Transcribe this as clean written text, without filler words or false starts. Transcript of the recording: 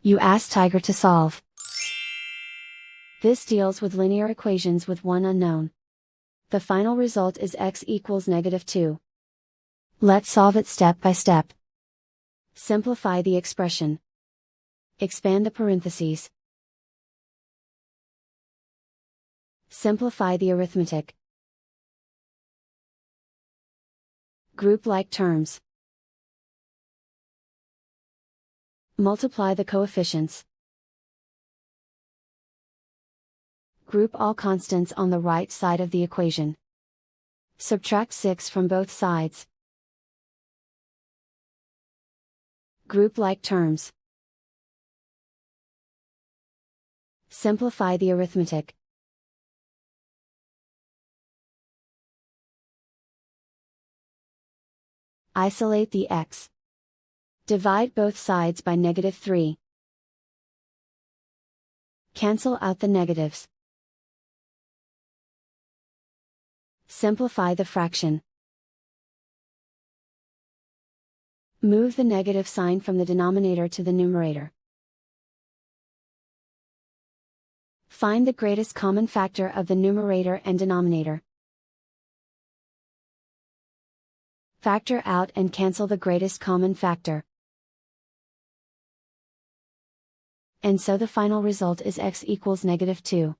You ask Tiger to solve. This deals with linear equations with one unknown. The final result is x equals -2. Let's solve it step by step. Simplify the expression. Expand the parentheses. Simplify the arithmetic. Group like terms. Multiply the coefficients. Group all constants on the right side of the equation. Subtract 6 from both sides. Group like terms. Simplify the arithmetic. Isolate the x. Divide both sides by -3. Cancel out the negatives. Simplify the fraction. Move the negative sign from the denominator to the numerator. Find the greatest common factor of the numerator and denominator. Factor out and cancel the greatest common factor. And so the final result is x equals -2.